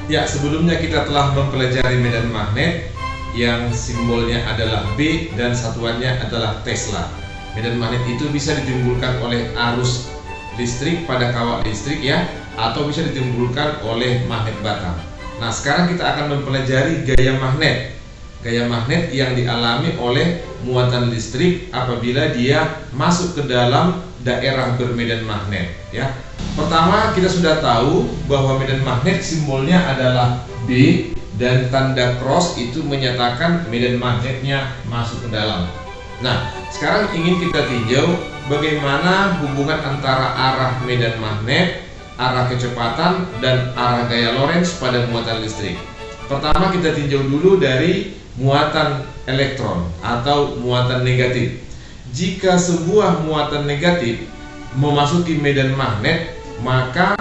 Ya, sebelumnya kita telah mempelajari medan magnet yang simbolnya adalah B dan satuannya adalah Tesla. Medan magnet itu bisa ditimbulkan oleh arus listrik pada kawat listrik ya, atau bisa ditimbulkan oleh magnet batang. Nah, sekarang kita akan mempelajari gaya magnet. Gaya magnet yang dialami oleh muatan listrik apabila dia masuk ke dalam daerah bermedan magnet ya. Pertama, kita sudah tahu bahwa medan magnet simbolnya adalah B dan tanda cross itu menyatakan medan magnetnya masuk ke dalam. Nah, sekarang ingin kita tinjau bagaimana hubungan antara arah medan magnet, arah kecepatan, dan arah gaya Lorentz pada muatan listrik. Pertama, kita tinjau dulu dari muatan elektron atau muatan negatif. Jika sebuah muatan negatif memasuki medan magnet, maka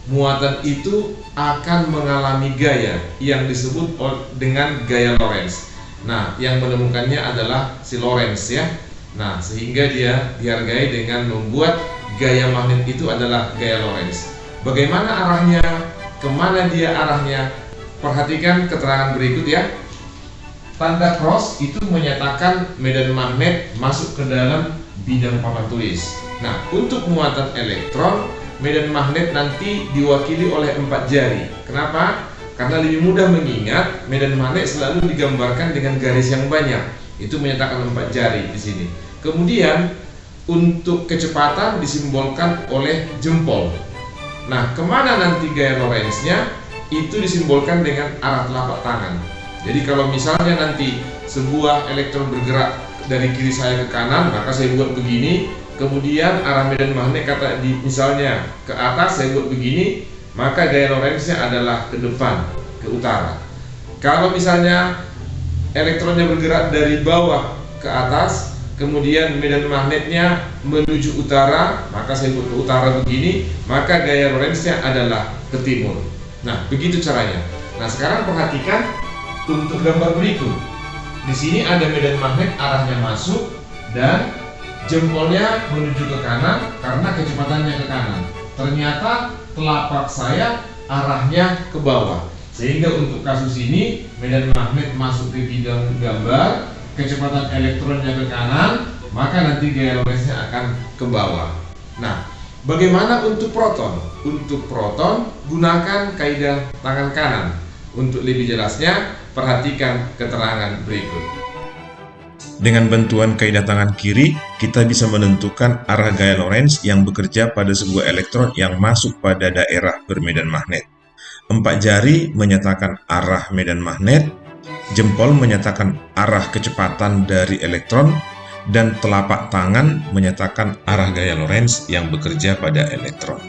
muatan itu akan mengalami gaya yang disebut dengan gaya Lorentz. Nah, yang menemukannya adalah si Lorentz ya. Nah, sehingga dia dihargai dengan membuat gaya magnet itu adalah gaya Lorentz. Bagaimana arahnya? Kemana dia arahnya? Perhatikan keterangan berikut ya. Tanda cross itu menyatakan medan magnet masuk ke dalam bidang papan tulis. Nah, untuk muatan elektron, medan magnet nanti diwakili oleh 4 jari. Kenapa? Karena lebih mudah mengingat, medan magnet selalu digambarkan dengan garis yang banyak. Itu menyatakan 4 jari di sini. Kemudian untuk kecepatan disimbolkan oleh jempol. Nah, kemana nanti gaya Lorentz-nya? Itu disimbolkan dengan arah telapak tangan. Jadi kalau misalnya nanti sebuah elektron bergerak dari kiri saya ke kanan, maka saya buat begini. Kemudian arah medan magnet kata misalnya ke atas, saya buat begini, maka gaya Lorentz-nya adalah ke depan, ke utara. Kalau misalnya elektronnya bergerak dari bawah ke atas, kemudian medan magnetnya menuju utara, maka saya buat ke utara begini, maka gaya Lorentz-nya adalah ke timur. Nah, begitu caranya. Nah, sekarang perhatikan untuk gambar berikut. Di sini ada medan magnet arahnya masuk dan jempolnya menuju ke kanan karena kecepatannya ke kanan. Ternyata telapak saya arahnya ke bawah. Sehingga untuk kasus ini medan magnet masuk ke bidang gambar, kecepatan elektronnya ke kanan, maka nanti gaya Lorentz-nya akan ke bawah. Nah, bagaimana untuk proton? Untuk proton gunakan kaidah tangan kanan. Untuk lebih jelasnya, perhatikan keterangan berikut. Dengan bantuan kaidah tangan kiri, kita bisa menentukan arah gaya Lorentz yang bekerja pada sebuah elektron yang masuk pada daerah bermedan magnet. 4 jari menyatakan arah medan magnet, jempol menyatakan arah kecepatan dari elektron, dan telapak tangan menyatakan arah gaya Lorentz yang bekerja pada elektron.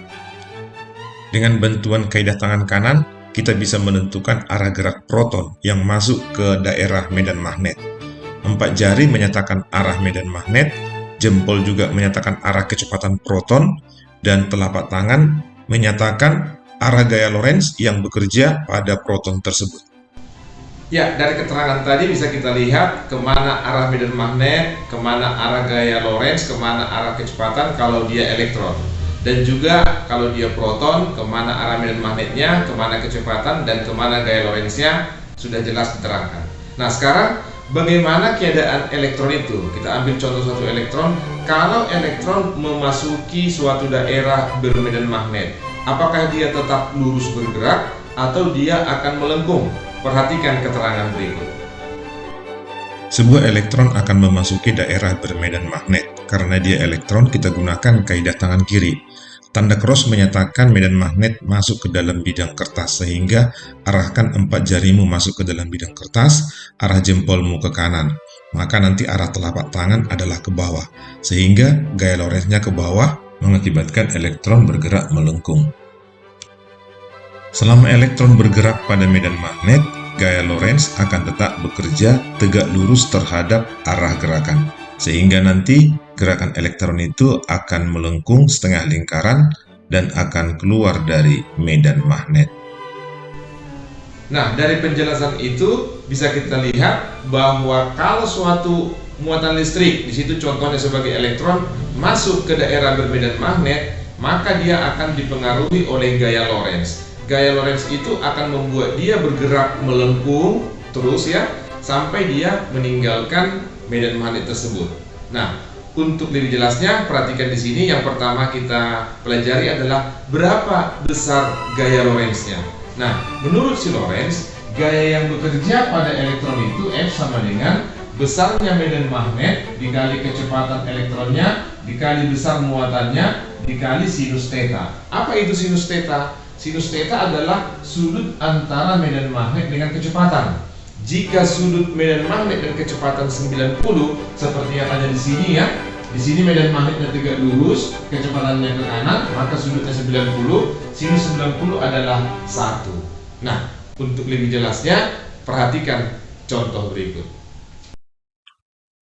Dengan bantuan kaidah tangan kanan, kita bisa menentukan arah gerak proton yang masuk ke daerah medan magnet. 4 jari menyatakan arah medan magnet, jempol juga menyatakan arah kecepatan proton, dan telapak tangan menyatakan arah gaya Lorentz yang bekerja pada proton tersebut. Ya, dari keterangan tadi bisa kita lihat kemana arah medan magnet, kemana arah gaya Lorentz, kemana arah kecepatan kalau dia elektron. Dan juga kalau dia proton, kemana arah medan magnetnya, kemana kecepatan, dan kemana gaya Lorentz-nya sudah jelas diterangkan. Nah, sekarang bagaimana keadaan elektron itu? Kita ambil contoh suatu elektron. Kalau elektron memasuki suatu daerah bermedan magnet, apakah dia tetap lurus bergerak atau dia akan melengkung? Perhatikan keterangan berikut. Sebuah elektron akan memasuki daerah bermedan magnet. Karena dia elektron, kita gunakan kaidah tangan kiri. Tanda cross menyatakan medan magnet masuk ke dalam bidang kertas, sehingga arahkan 4 jarimu masuk ke dalam bidang kertas, arah jempolmu ke kanan. Maka nanti arah telapak tangan adalah ke bawah, sehingga gaya Lorentz-nya ke bawah mengakibatkan elektron bergerak melengkung. Selama elektron bergerak pada medan magnet, gaya Lorentz akan tetap bekerja tegak lurus terhadap arah gerakan, sehingga nanti gerakan elektron itu akan melengkung setengah lingkaran dan akan keluar dari medan magnet. Nah, dari penjelasan itu bisa kita lihat bahwa kalau suatu muatan listrik, di situ contohnya sebagai elektron, masuk ke daerah bermedan magnet, maka dia akan dipengaruhi oleh gaya Lorentz. gaya Lorentz itu akan membuat dia bergerak melengkung terus ya, sampai dia meninggalkan medan magnet tersebut. Nah, untuk lebih jelasnya, perhatikan di sini. Yang pertama kita pelajari adalah berapa besar gaya Lorentz-nya. Nah, menurut si Lorentz, gaya yang bekerja pada elektron itu F sama dengan besarnya medan magnet dikali kecepatan elektronnya dikali besar muatannya dikali sinus theta. Apa itu sinus theta? Sinus theta adalah sudut antara medan magnet dengan kecepatan. Jika sudut medan magnet dan kecepatan 90 seperti yang ada di sini ya, di sini medan magnetnya tegak lurus, kecepatannya ke kanan, maka sudutnya 90, sinus 90 adalah 1. Nah, untuk lebih jelasnya, perhatikan contoh berikut.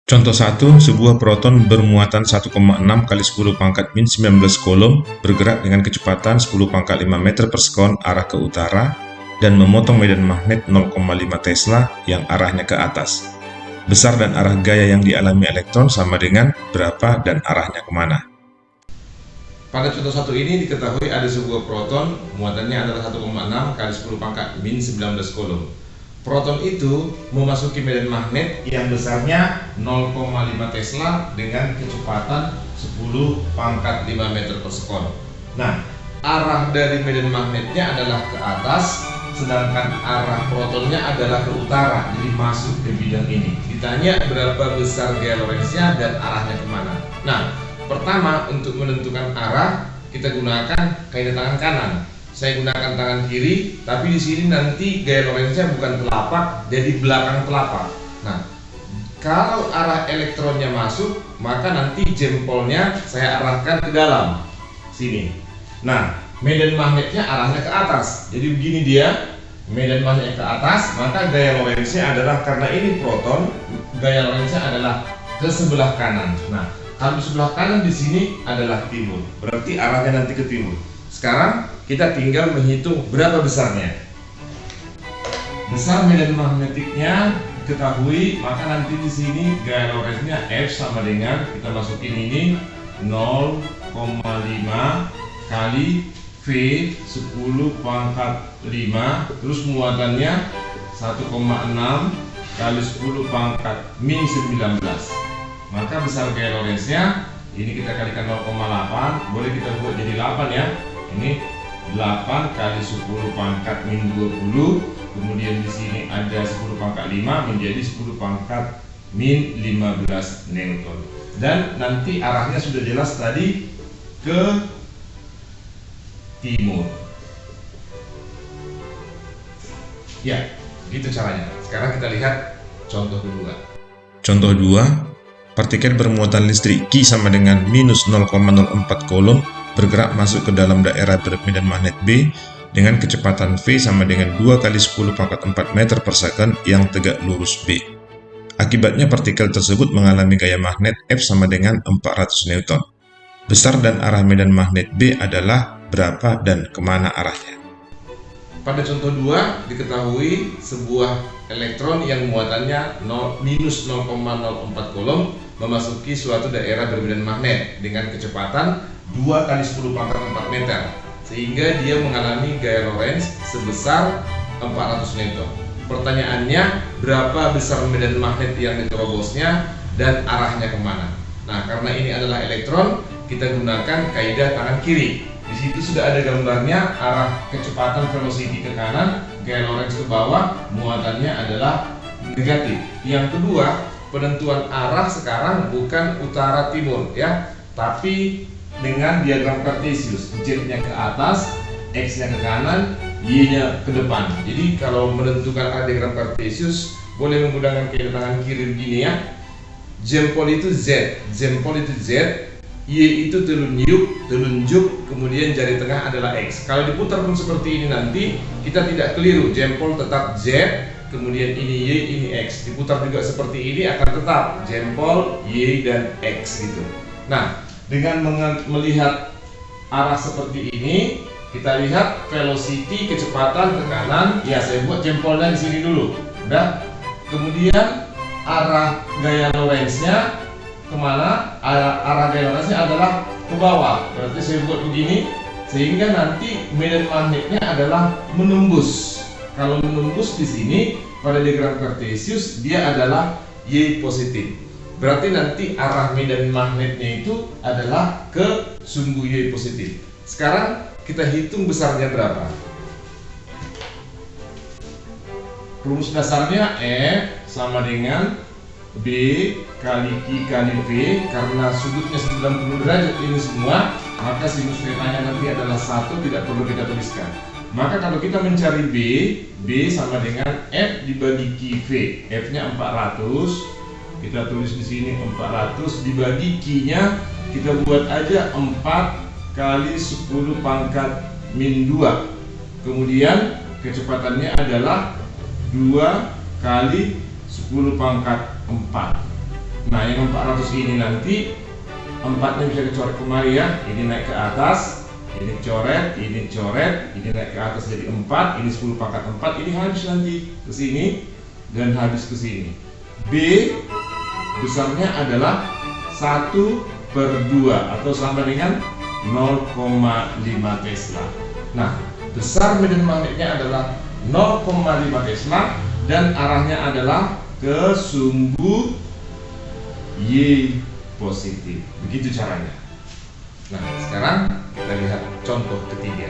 Contoh 1, sebuah proton bermuatan 1,6 kali 10 pangkat min 19 kolom bergerak dengan kecepatan 10 pangkat 5 meter per sekon arah ke utara dan memotong medan magnet 0,5 Tesla yang arahnya ke atas. Besar dan arah gaya yang dialami elektron sama dengan berapa dan arahnya kemana? Pada contoh 1 ini diketahui ada sebuah proton, muatannya adalah 1,6 kali 10 pangkat min 19 kolom. Proton itu memasuki medan magnet yang besarnya 0,5 Tesla dengan kecepatan 10 pangkat 5 meter per sekon. Nah, arah dari medan magnetnya adalah ke atas, sedangkan arah protonnya adalah ke utara, jadi masuk ke bidang ini. Ditanya berapa besar gaya Lorentz-nya dan arahnya kemana. Nah, pertama untuk menentukan arah kita gunakan kaidah tangan kanan. Saya gunakan tangan kiri, tapi di sini nanti gaya Lorentz-nya bukan telapak, jadi belakang telapak. Nah, kalau arah elektronnya masuk, maka nanti jempolnya saya arahkan ke dalam sini. Nah, medan magnetnya arahnya ke atas. Jadi begini dia, medan magnetnya ke atas, maka gaya Lorentz-nya adalah, karena ini proton, gaya Lorentz-nya adalah ke sebelah kanan. Nah, kalau di sebelah kanan di sini adalah timur, berarti arahnya nanti ke timur. Sekarang kita tinggal menghitung berapa besarnya. Besar medan magnetiknya diketahui, maka nanti di sini gaya Lorentz-nya F sama dengan, kita masukin ini 0,5 kali V 10 pangkat 5, terus muatannya 1,6 kali 10 pangkat min 19. Maka besar gaya Lorentz-nya ini kita kalikan 0,8, boleh kita buat jadi 8 ya. Ini 8 kali 10 pangkat min 20, kemudian di sini ada 10 pangkat 5 menjadi 10 pangkat min 15 Newton. Dan nanti arahnya sudah jelas tadi, ke timur. Ya, gitu caranya. Sekarang kita lihat contoh kedua. Contoh 2, partikel bermuatan listrik Q sama dengan minus 0,04 kolom bergerak masuk ke dalam daerah bermedan magnet B dengan kecepatan V sama dengan 2 kali 10 pangkat 4 meter per second yang tegak lurus B. Akibatnya partikel tersebut mengalami gaya magnet F sama dengan 400 Newton. Besar dan arah medan magnet B adalah berapa dan kemana arahnya? Pada contoh 2 diketahui sebuah elektron yang muatannya minus 0,04 kolom memasuki suatu daerah bermedan magnet dengan kecepatan 2 kali 10 pangkat 4 meter, sehingga dia mengalami gaya Lorentz sebesar 400 Newton. Pertanyaannya, berapa besar medan magnet yang diterobosnya dan arahnya kemana? Nah, karena ini adalah elektron, kita gunakan kaidah tangan kiri. Di situ sudah ada gambarnya, arah kecepatan velocity ke kanan, gaya Lorentz ke bawah, muatannya adalah negatif. Yang kedua, penentuan arah sekarang bukan utara timur ya, tapi dengan diagram Cartesius, Z-nya ke atas, X-nya ke kanan, Y-nya ke depan. Jadi kalau menentukan arah diagram Cartesius boleh menggunakan kaidah tangan kiri begini ya. Jempol itu Z, jempol itu Z, Y itu telunjuk, kemudian jari tengah adalah X. Kalau diputar pun seperti ini nanti kita tidak keliru, jempol tetap Z, kemudian ini Y, ini X. Diputar juga seperti ini akan tetap jempol, Y, dan X gitu. Nah, dengan melihat arah seperti ini, kita lihat velocity, kecepatan ke kanan. Ya, saya buat jempolnya di sini dulu. Udah. Kemudian arah gaya Lorentz-nya kemana? Arah gaya Lorentz-nya adalah ke bawah. Berarti saya buat begini. sehingga nanti medan magnetnya adalah menembus. Kalau menembus di sini pada diagram kartesius dia adalah Y positif. Berarti nanti arah medan magnetnya itu adalah ke sumbu Y positif. Sekarang kita hitung besarnya berapa. Rumus dasarnya F sama dengan B kali Q kali V, karena sudutnya 90 derajat ini semua, maka sinus θ-nya nanti adalah 1, tidak perlu kita tuliskan. Maka kalau kita mencari B sama dengan F dibagi QV. F-nya 400. Kita tulis di sini 400 dibagi Q-nya kita buat aja 4 kali 10 pangkat min 2. Kemudian kecepatannya adalah 2 kali 10 pangkat 4. Nah, yang 400 ini nanti 4-nya bisa dicoret kemari ya. Ini naik ke atas, ini coret, ini naik ke atas jadi 4, ini 10 pangkat 4, ini habis nanti ke sini dan habis ke sini. B besarnya adalah 1/2 atau sama dengan 0,5 Tesla. Nah, besar medan magnetnya adalah 0,5 Tesla dan arahnya adalah ke sumbu Y positif. Begitu caranya. Nah, sekarang kita lihat contoh ketiga.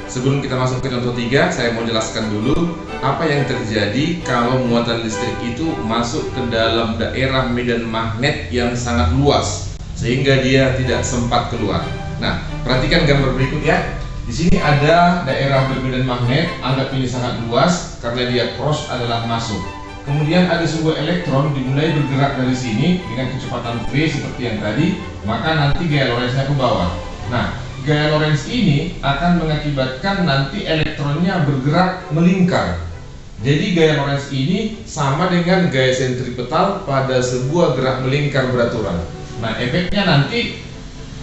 Sebelum kita masuk ke contoh 3, saya mau jelaskan dulu apa yang terjadi kalau muatan listrik itu masuk ke dalam daerah medan magnet yang sangat luas sehingga dia tidak sempat keluar. Nah, perhatikan gambar berikut ya. Di sini ada daerah bermedan magnet, anggap ini sangat luas karena dia cross adalah masuk. Kemudian ada sebuah elektron dimulai bergerak dari sini dengan kecepatan V seperti yang tadi, maka nanti gaya Lorentz-nya ke bawah. Nah, gaya Lorentz ini akan mengakibatkan nanti elektronnya bergerak melingkar. Jadi gaya Lorentz ini sama dengan gaya sentripetal pada sebuah gerak melingkar beraturan. Nah, efeknya nanti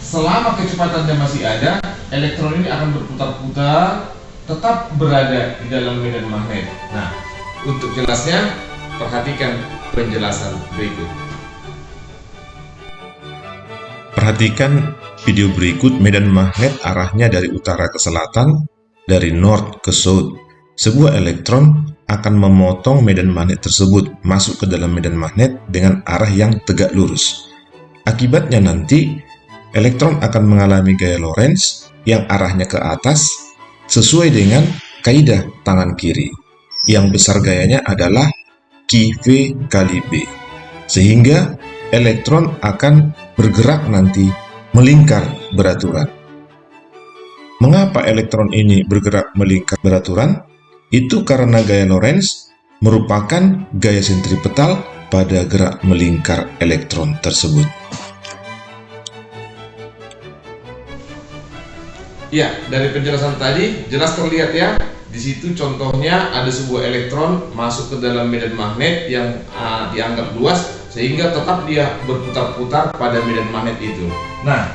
selama kecepatannya masih ada, elektron ini akan berputar-putar, tetap berada di dalam medan magnet. Nah, untuk jelasnya, perhatikan penjelasan berikut. Perhatikan video berikut. Medan magnet arahnya dari utara ke selatan, dari north ke south. Sebuah elektron akan memotong medan magnet tersebut masuk ke dalam medan magnet dengan arah yang tegak lurus. Akibatnya nanti elektron akan mengalami gaya Lorentz yang arahnya ke atas sesuai dengan kaidah tangan kiri. Yang besar gayanya adalah QV kali B, sehingga elektron akan bergerak nanti melingkar beraturan. Mengapa elektron ini bergerak melingkar beraturan? Itu karena gaya Lorentz merupakan gaya sentripetal pada gerak melingkar elektron tersebut. Ya, dari penjelasan tadi jelas terlihat ya. Di situ contohnya ada sebuah elektron masuk ke dalam medan magnet yang dianggap luas sehingga tetap dia berputar-putar pada medan magnet itu. Nah,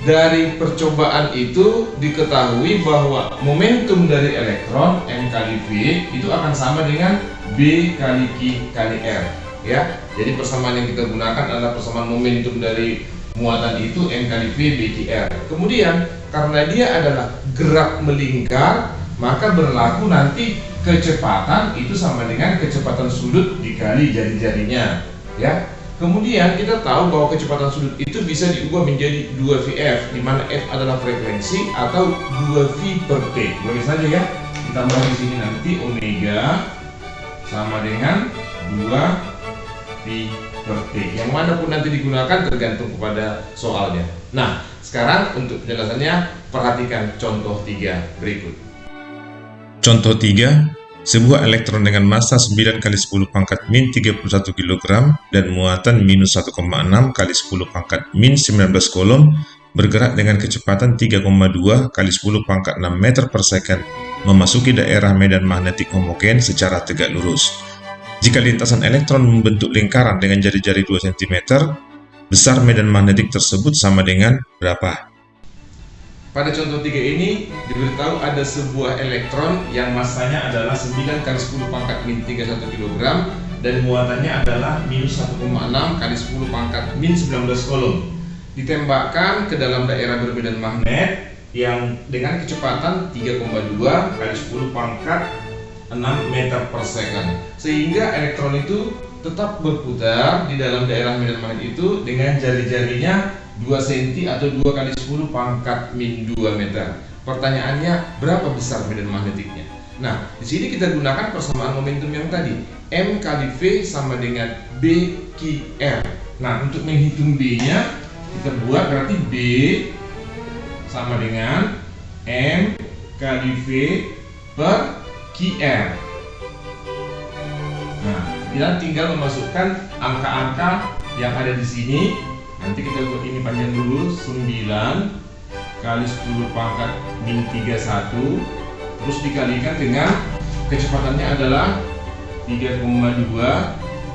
dari percobaan itu diketahui bahwa momentum dari elektron M kali V itu akan sama dengan B kali Q kali R ya. Jadi persamaan yang kita gunakan adalah persamaan momentum dari muatan itu M kali V B Q R. Kemudian karena dia adalah gerak melingkar, maka berlaku nanti kecepatan itu sama dengan kecepatan sudut dikali jari-jarinya ya. Kemudian kita tahu bahwa kecepatan sudut itu bisa diubah menjadi 2VF, di mana F adalah frekuensi atau 2V per T. Boleh saja ya, ditambah di sini nanti omega sama dengan 2V per T. Yang mana pun nanti digunakan tergantung kepada soalnya. Nah, sekarang untuk penjelasannya perhatikan contoh 3 berikut. Contoh 3. Sebuah elektron dengan massa 9 kali 10 pangkat min 31 kg dan muatan minus 1,6 kali 10 pangkat min 19 kolom bergerak dengan kecepatan 3,2 kali 10 pangkat 6 meter per second memasuki daerah medan magnetik homogen secara tegak lurus. Jika lintasan elektron membentuk lingkaran dengan jari-jari 2 cm, besar medan magnetik tersebut sama dengan berapa? Pada contoh 3 ini diberitahu ada sebuah elektron yang massanya adalah 9 kali 10 pangkat min 31 kg dan muatannya adalah minus 1,6 kali 10 pangkat min 19 kolom. Di ditembakkan ke dalam daerah bermedan magnet yang dengan kecepatan 3,2 kali 10 pangkat 6 meter per second, sehingga elektron itu tetap berputar di dalam daerah medan magnet itu dengan jari-jarinya 2 cm atau 2 kali 10 pangkat min 2 meter. Pertanyaannya, berapa besar medan magnetiknya? Nah, di sini kita gunakan persamaan momentum yang tadi, M kali V sama dengan B QR. Nah, untuk menghitung B-nya kita buat berarti B sama dengan M kali V per QR. Nah, kita tinggal memasukkan angka-angka yang ada di sini. Nanti kita buat ini panjang dulu, 9 kali 10 pangkat min 31, terus dikalikan dengan kecepatannya adalah 3,2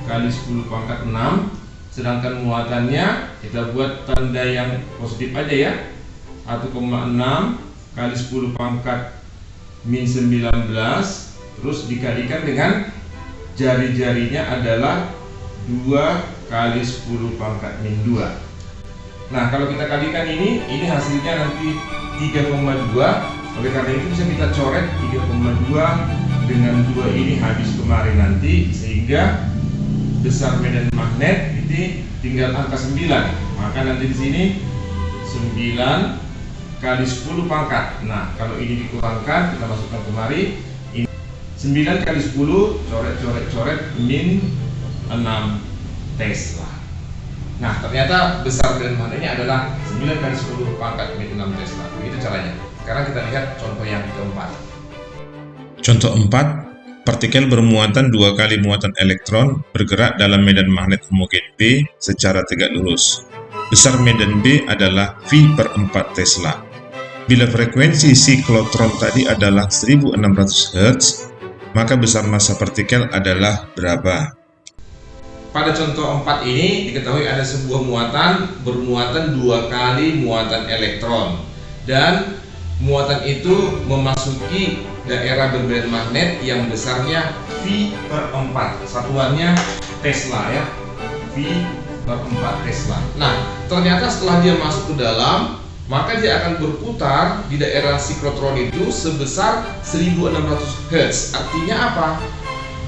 kali 10 pangkat 6, sedangkan muatannya kita buat tanda yang positif aja ya, 1,6 kali 10 pangkat min 19, terus dikalikan dengan jari-jarinya adalah 2 kali 10 pangkat min 2. Nah, kalau kita kalikan ini hasilnya nanti 3,2. Oleh karena itu bisa kita coret 3,2 dengan 2 ini habis kemarin nanti, sehingga besar medan magnet itu tinggal angka 9. Maka nanti di sini 9 kali 10 pangkat. Nah, kalau ini dikurangkan, kita masukkan kemari. Ini 9 kali 10 coret min 6 Tesla. Nah, ternyata besar medan magnetnya adalah 9 kali 10 pangkat min 6 Tesla. Begitu caranya. Sekarang kita lihat contoh yang keempat. Contoh 4, partikel bermuatan 2 kali muatan elektron bergerak dalam medan magnet homogen B secara tegak lurus. Besar medan B adalah V per 4 Tesla. Bila frekuensi siklotron tadi adalah 1600 Hz, maka besar massa partikel adalah berapa? Pada contoh 4 ini diketahui ada sebuah muatan bermuatan 2 kali muatan elektron, dan muatan itu memasuki daerah bermedan magnet yang besarnya V per 4, satuannya Tesla ya, V per 4 Tesla. Nah, ternyata setelah dia masuk ke dalam, maka dia akan berputar di daerah siklotron itu sebesar 1600 Hz. Artinya apa?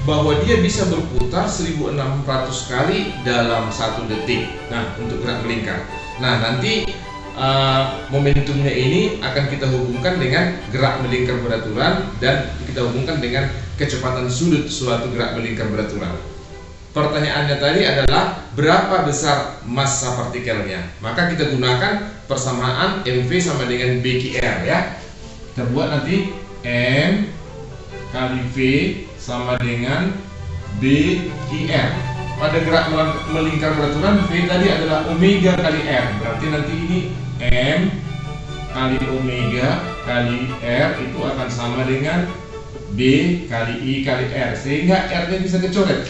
Bahwa dia bisa berputar 1600 kali dalam 1 detik. Nah, untuk gerak melingkar. Nah, nanti momentumnya ini akan kita hubungkan dengan gerak melingkar beraturan, dan kita hubungkan dengan kecepatan sudut suatu gerak melingkar beraturan. Pertanyaannya tadi adalah berapa besar massa partikelnya? Maka kita gunakan persamaan MV sama dengan BQR ya. Kita buat nanti M kali V sama dengan BQR. Pada gerak melingkar beraturan, V tadi adalah omega kali R. Berarti nanti ini M kali omega kali R itu akan sama dengan B kali I kali R, sehingga R nya bisa dicoret.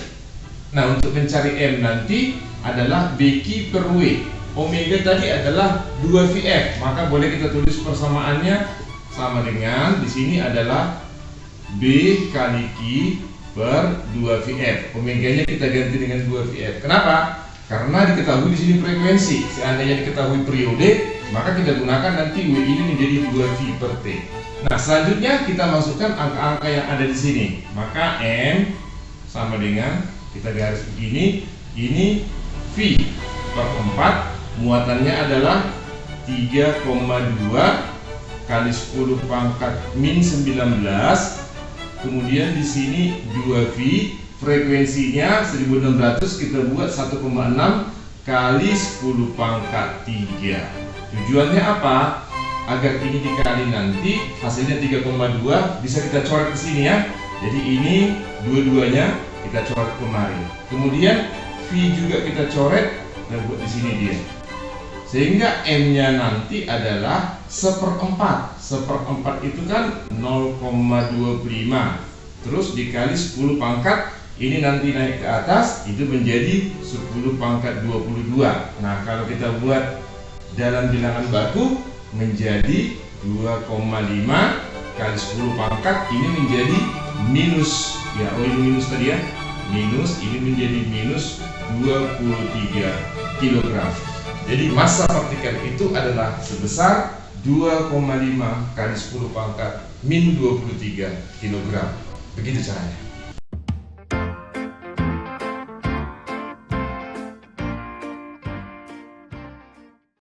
Nah, untuk mencari M nanti adalah BQ per W. Omega tadi adalah 2VF, maka boleh kita tulis persamaannya sama dengan di sini adalah B kali Q per 2VF. Omeganya kita ganti dengan 2VF. Kenapa? Karena diketahui di sini frekuensi. Seandainya diketahui periode, maka kita gunakan nanti W ini menjadi 2V per T. Nah, selanjutnya kita masukkan angka-angka yang ada di sini. Maka M sama dengan, kita garis begini, ini V per 4, muatannya adalah 3,2 kali 10 pangkat min 19. Kemudian di sini 2V, frekuensinya 1600, kita buat 1,6 kali 10 pangkat 3. Tujuannya apa? Agar ini dikali nanti hasilnya 3,2 bisa kita coret ke sini ya. Jadi ini dua-duanya kita coret kemari. Kemudian V juga kita coret dan buat di sini dia. Sehingga M-nya nanti adalah 1/4. 1/4 itu kan 0,25. Terus dikali 10 pangkat, ini nanti naik ke atas, itu menjadi 10 pangkat 22. Nah, kalau kita buat dalam bilangan baku menjadi 2,5 kali 10 pangkat, ini menjadi minus ya, oh ini minus tadi ya, minus, ini menjadi minus 23 kg. Jadi massa partikel itu adalah sebesar 2,5 kali 10⁻⁻³ kg. Begitu caranya.